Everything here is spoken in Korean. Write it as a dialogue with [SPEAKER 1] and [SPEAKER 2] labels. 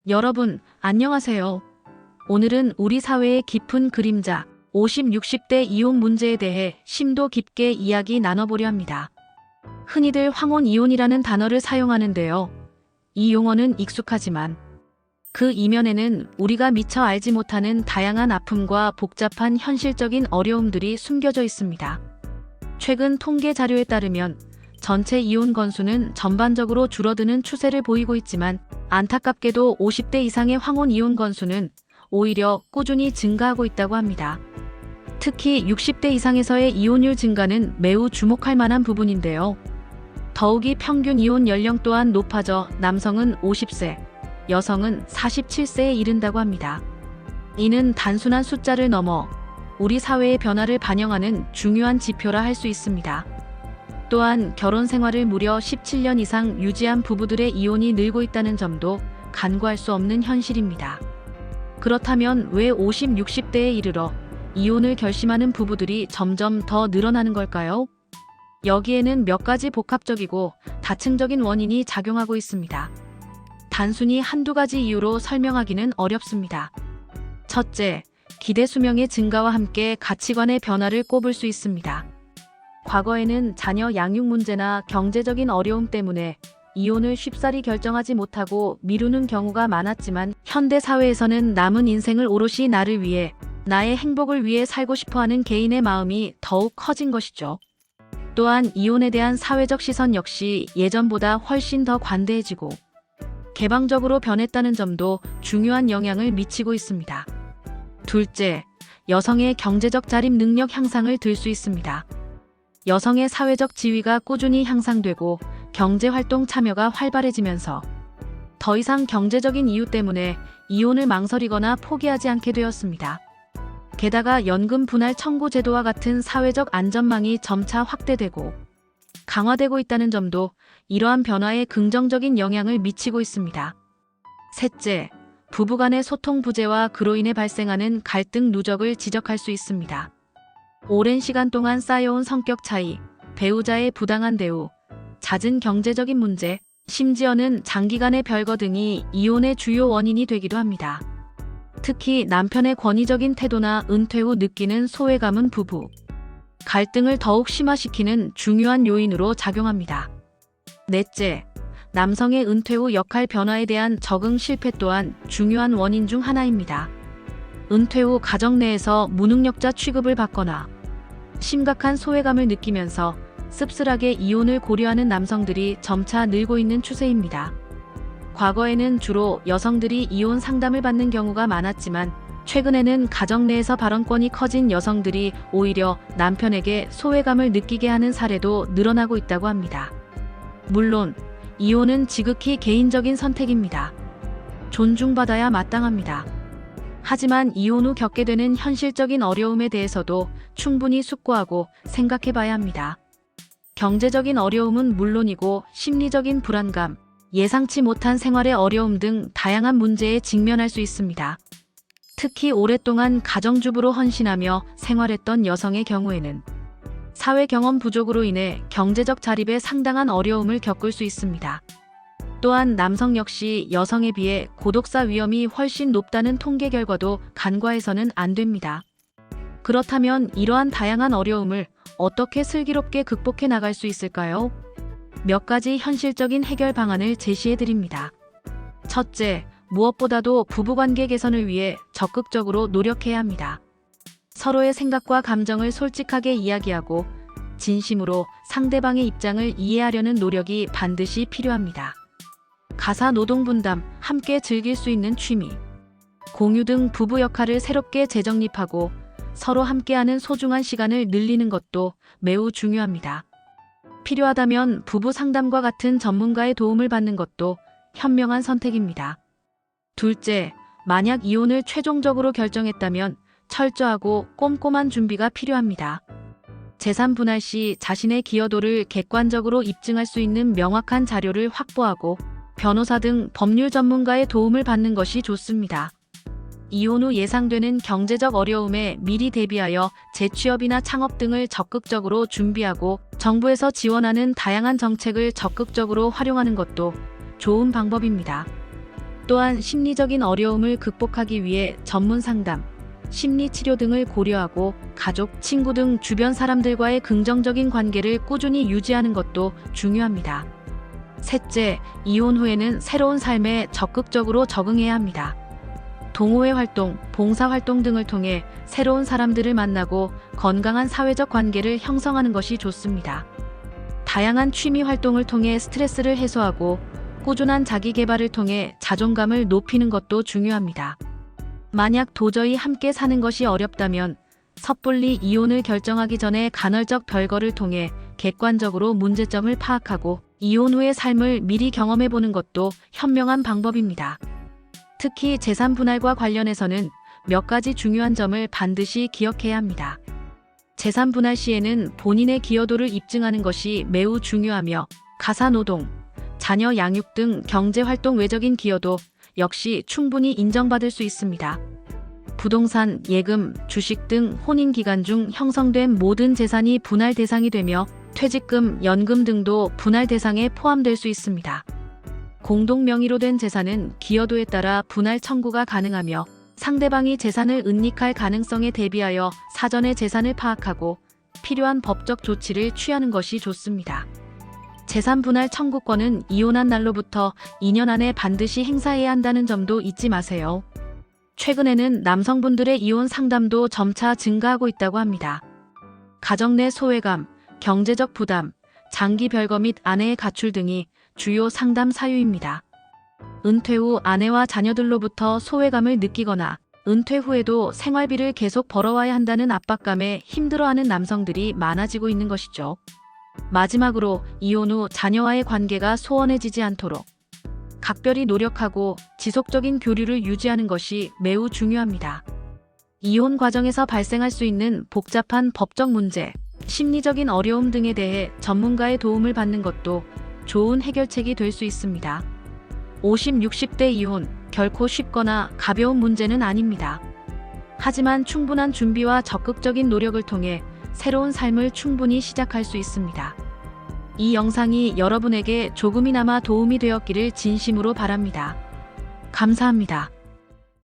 [SPEAKER 1] 여러분, 안녕하세요. 오늘은 우리 사회의 깊은 그림자, 50, 60대 이혼 문제에 대해 심도 깊게 이야기 나눠보려 합니다. 흔히들 황혼 이혼이라는 단어를 사용하는데요. 이 용어는 익숙하지만 그 이면에는 우리가 미처 알지 못하는 다양한 아픔과 복잡한 현실적인 어려움들이 숨겨져 있습니다. 최근 통계 자료에 따르면 전체 이혼 건수는 전반적으로 줄어드는 추세를 보이고 있지만 안타깝게도 50대 이상의 황혼 이혼 건수는 오히려 꾸준히 증가하고 있다고 합니다. 특히 60대 이상에서의 이혼율 증가는 매우 주목할 만한 부분인데요. 더욱이 평균 이혼 연령 또한 높아져 남성은 50세, 여성은 47세에 이른다고 합니다. 이는 단순한 숫자를 넘어 우리 사회의 변화를 반영하는 중요한 지표라 할 수 있습니다. 또한 결혼 생활을 무려 17년 이상 유지한 부부들의 이혼이 늘고 있다는 점도 간과할 수 없는 현실입니다. 그렇다면 왜 50, 60대에 이르러 이혼을 결심하는 부부들이 점점 더 늘어나는 걸까요? 여기에는 몇 가지 복합적이고 다층적인 원인이 작용하고 있습니다. 단순히 한두 가지 이유로 설명하기는 어렵습니다. 첫째, 기대 수명의 증가와 함께 가치관의 변화를 꼽을 수 있습니다. 과거에는 자녀 양육 문제나 경제적인 어려움 때문에 이혼을 쉽사리 결정하지 못하고 미루는 경우가 많았지만 현대 사회에서는 남은 인생을 오롯이 나를 위해, 나의 행복을 위해 살고 싶어하는 개인의 마음이 더욱 커진 것이죠. 또한 이혼에 대한 사회적 시선 역시 예전보다 훨씬 더 관대해지고 개방적으로 변했다는 점도 중요한 영향을 미치고 있습니다. 둘째, 여성의 경제적 자립 능력 향상을 들 수 있습니다. 여성의 사회적 지위가 꾸준히 향상되고 경제활동 참여가 활발해지면서 더 이상 경제적인 이유 때문에 이혼을 망설이거나 포기하지 않게 되었습니다. 게다가 연금 분할 청구 제도와 같은 사회적 안전망이 점차 확대되고 강화되고 있다는 점도 이러한 변화에 긍정적인 영향을 미치고 있습니다. 셋째, 부부간의 소통 부재와 그로 인해 발생하는 갈등 누적을 지적할 수 있습니다. 오랜 시간 동안 쌓여온 성격 차이, 배우자의 부당한 대우, 잦은 경제적인 문제, 심지어는 장기간의 별거 등이 이혼의 주요 원인이 되기도 합니다. 특히 남편의 권위적인 태도나 은퇴 후 느끼는 소외감은 부부 갈등을 더욱 심화시키는 중요한 요인으로 작용합니다. 넷째, 남성의 은퇴 후 역할 변화에 대한 적응 실패 또한 중요한 원인 중 하나입니다. 은퇴 후 가정 내에서 무능력자 취급을 받거나 심각한 소외감을 느끼면서 씁쓸하게 이혼을 고려하는 남성들이 점차 늘고 있는 추세입니다. 과거에는 주로 여성들이 이혼 상담을 받는 경우가 많았지만 최근에는 가정 내에서 발언권이 커진 여성들이 오히려 남편에게 소외감을 느끼게 하는 사례도 늘어나고 있다고 합니다. 물론 이혼은 지극히 개인적인 선택입니다. 존중받아야 마땅합니다. 하지만 이혼 후 겪게 되는 현실적인 어려움에 대해서도 충분히 숙고하고 생각해 봐야 합니다. 경제적인 어려움은 물론이고 심리적인 불안감, 예상치 못한 생활의 어려움 등 다양한 문제에 직면할 수 있습니다. 특히 오랫동안 가정주부로 헌신하며 생활했던 여성의 경우에는 사회 경험 부족으로 인해 경제적 자립에 상당한 어려움을 겪을 수 있습니다. 또한 남성 역시 여성에 비해 고독사 위험이 훨씬 높다는 통계 결과도 간과해서는 안 됩니다. 그렇다면 이러한 다양한 어려움을 어떻게 슬기롭게 극복해 나갈 수 있을까요? 몇 가지 현실적인 해결 방안을 제시해 드립니다. 첫째, 무엇보다도 부부관계 개선을 위해 적극적으로 노력해야 합니다. 서로의 생각과 감정을 솔직하게 이야기하고 진심으로 상대방의 입장을 이해하려는 노력이 반드시 필요합니다. 가사 노동 분담, 함께 즐길 수 있는 취미, 공유 등 부부 역할을 새롭게 재정립하고 서로 함께하는 소중한 시간을 늘리는 것도 매우 중요합니다. 필요하다면 부부 상담과 같은 전문가의 도움을 받는 것도 현명한 선택입니다. 둘째, 만약 이혼을 최종적으로 결정했다면 철저하고 꼼꼼한 준비가 필요합니다. 재산 분할 시 자신의 기여도를 객관적으로 입증할 수 있는 명확한 자료를 확보하고 변호사 등 법률 전문가의 도움을 받는 것이 좋습니다. 이혼 후 예상되는 경제적 어려움에 미리 대비하여 재취업이나 창업 등을 적극적으로 준비하고 정부에서 지원하는 다양한 정책을 적극적으로 활용하는 것도 좋은 방법입니다. 또한 심리적인 어려움을 극복하기 위해 전문 상담, 심리 치료 등을 고려하고 가족, 친구 등 주변 사람들과의 긍정적인 관계를 꾸준히 유지하는 것도 중요합니다. 셋째, 이혼 후에는 새로운 삶에 적극적으로 적응해야 합니다. 동호회 활동, 봉사 활동 등을 통해 새로운 사람들을 만나고 건강한 사회적 관계를 형성하는 것이 좋습니다. 다양한 취미 활동을 통해 스트레스를 해소하고 꾸준한 자기 개발을 통해 자존감을 높이는 것도 중요합니다. 만약 도저히 함께 사는 것이 어렵다면 섣불리 이혼을 결정하기 전에 간헐적 별거를 통해 객관적으로 문제점을 파악하고 이혼 후의 삶을 미리 경험해 보는 것도 현명한 방법입니다. 특히 재산 분할과 관련해서는 몇 가지 중요한 점을 반드시 기억해야 합니다. 재산 분할 시에는 본인의 기여도를 입증하는 것이 매우 중요하며 가사노동, 자녀 양육 등 경제활동 외적인 기여도 역시 충분히 인정받을 수 있습니다. 부동산, 예금, 주식 등 혼인 기간 중 형성된 모든 재산이 분할 대상이 되며 퇴직금, 연금 등도 분할 대상에 포함될 수 있습니다. 공동 명의로 된 재산은 기여도에 따라 분할 청구가 가능하며 상대방이 재산을 은닉할 가능성에 대비하여 사전에 재산을 파악하고 필요한 법적 조치를 취하는 것이 좋습니다. 재산 분할 청구권은 이혼한 날로부터 2년 안에 반드시 행사해야 한다는 점도 잊지 마세요. 최근에는 남성분들의 이혼 상담도 점차 증가하고 있다고 합니다. 가정 내 소외감, 경제적 부담, 장기 별거 및 아내의 가출 등이 주요 상담 사유입니다. 은퇴 후 아내와 자녀들로부터 소외감을 느끼거나 은퇴 후에도 생활비를 계속 벌어와야 한다는 압박감에 힘들어하는 남성들이 많아지고 있는 것이죠. 마지막으로 이혼 후 자녀와의 관계가 소원해지지 않도록 각별히 노력하고 지속적인 교류를 유지하는 것이 매우 중요합니다. 이혼 과정에서 발생할 수 있는 복잡한 법적 문제, 심리적인 어려움 등에 대해 전문가의 도움을 받는 것도 좋은 해결책이 될 수 있습니다. 50, 60대 이혼, 결코 쉽거나 가벼운 문제는 아닙니다. 하지만 충분한 준비와 적극적인 노력을 통해 새로운 삶을 충분히 시작할 수 있습니다. 이 영상이 여러분에게 조금이나마 도움이 되었기를 진심으로 바랍니다. 감사합니다.